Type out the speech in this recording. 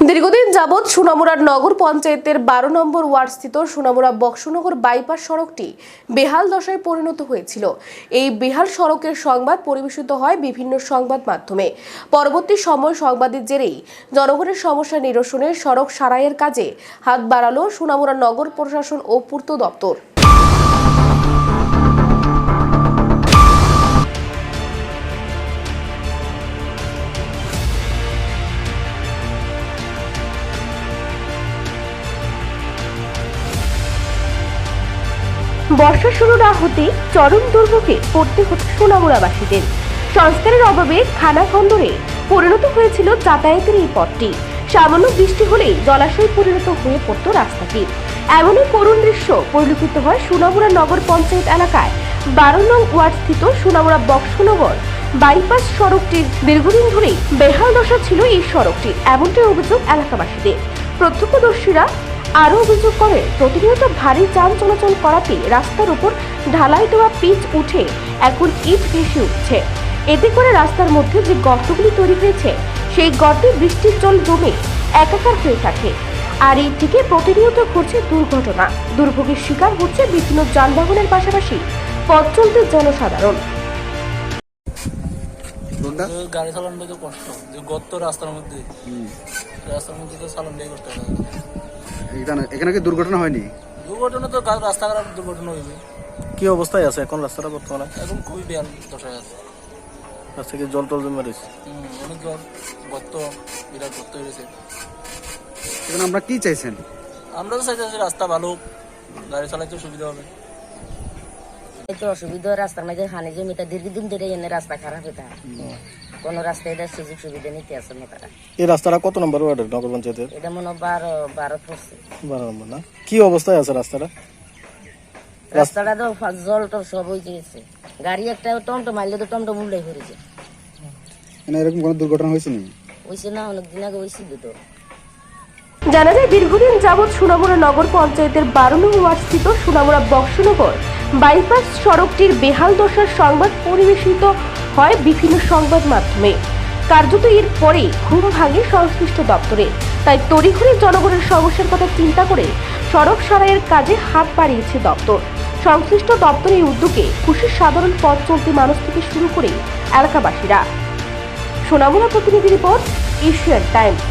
দীর্ঘদিন যাবৎ সোনামুড়ার নগর পঞ্চায়েতের 12 নম্বর ওয়ার্ডস্থিত সোনামুড়া বক্সনগর বাইপাস সড়কটি বেহাল দশায় পরিণত হয়েছিল। এই বেহাল সড়কের সংবাদ পরিবেশিত হয় বিভিন্ন সংবাদ মাধ্যমে। পরবর্তী সময় সংবাদের জেরেই জনগণের সমস্যা নিরসনে সড়ক সারাইয়ের কাজে হাত বাড়ালো সোনামুড়া নগর প্রশাসন ও পূর্ত দপ্তর। বর্ষা শুরু না হতেই চরম দুর্ভোগে পড়তে হচ্ছে সোনামুড়াবাসীদের। সংস্কারের অভাবে খানাখন্দরে পরিণত হয়েছিল যাতায়াতের এই পথটি। সামান্য বৃষ্টি হলেই জলাশয় পরিণত হয়ে পড়তো রাস্তাটি। এমনই করুণ দৃশ্য পরিলক্ষিত হয় সোনামুড়া নগর পঞ্চায়েত এলাকায় 12 নং ওয়ার্ডস্থিত সোনামুড়া বক্সনগর বাইপাস সড়কটির। দীর্ঘদিন ধরেই বেহাল দশা ছিল এই সড়কটির, এমনটাই অভিযোগ এলাকাবাসীদের। প্রত্যক্ষদর্শীরা আরও অভিযোগ করে, প্রতিনিয়ত ভারী যান চলাচল করাতে রাস্তার উপর ঢালাই দেওয়া পিচ উঠে এখন ইট ভেসে উঠছে। এতে করে রাস্তার মধ্যে যে গর্তগুলি তৈরি হয়েছে সেই গর্তে বৃষ্টির জল জমে একাকার হয়ে থাকে। আর এই থেকে প্রতিনিয়ত ঘটছে দুর্ঘটনা। দুর্ভোগের শিকার হচ্ছে বিভিন্ন যানবাহনের পাশাপাশি পথ চলতে জনসাধারণ। গাড়ি চালানো তো কষ্ট, গর্ত রাস্তার মধ্যে তো চালানোই করতে হবে। এখানে কি দুর্ঘটনা হয়নি? দুর্ঘটনা তো রাস্তাঘাট দুর্ঘটনা হইবে। কি অবস্থায় আছে এখন রাস্তাটা বর্তমানে? এখন খুবই বেহাল দশায় আছে। রাস্তা থেকে জল টল জমে রয়েছে, অনেক জল, গর্ত, বিরাট গর্ত হয়েছে। এখন আমরা কি চাইছেন? আমরা তো চাইতেছি রাস্তা ভালো, গাড়ি চালাইতে সুবিধা হবে। এই তো অসুবিধা, রাস্তার মাঝে হানি জমিটা দীর্ঘদিন ধরে এনে রাস্তা খারাপ হয়ে থাকে। কোন রাস্তায় এটা সুযোগ সুবিধা নিতে আসে না তারা। এই রাস্তাটা কত নম্বর ওয়ার্ডের নগর পঞ্চায়েতের? এটা মনে হয় 12 পড়ছে। 12 নম্বর না? কি অবস্থায় আছে রাস্তাটা? রাস্তাটা তো জল টল সব হয়ে গেছে। গাড়ি একটা টমটো মারলে তো টমটো উল্টাই পড়েছে। এরকম কোনো দুর্ঘটনা হয়েছে না? হয়েছে না, অনেকদিন আগে হয়েছিল তো। জানা যায়, দীর্ঘদিন যাবৎ সোনামুড়া নগর পঞ্চায়েতের 12 নং ওয়ার্ডস্থিত সোনামুড়া বক্সনগর বাইপাস সড়কটির বেহাল দশার সংবাদ পরিবেশিত হয় বিভিন্ন সংবাদ মাধ্যমে। কার্যত এর পরেই ঘুম ভাঙে সংশ্লিষ্ট দপ্তরে। তাই তড়িঘড়ি জনগণের সমস্যার কথা চিন্তা করে সড়ক সারাইয়ের কাজে হাত বাড়িয়েছে দপ্তর। সংশ্লিষ্ট দপ্তরের উদ্যোগে খুশি সাধারণ পথ চলতি মানুষ থেকে শুরু করে এলাকাবাসীরা। সোনামুড়া প্রতিনিধি রিপোর্ট, এশিয়ান টাইমস।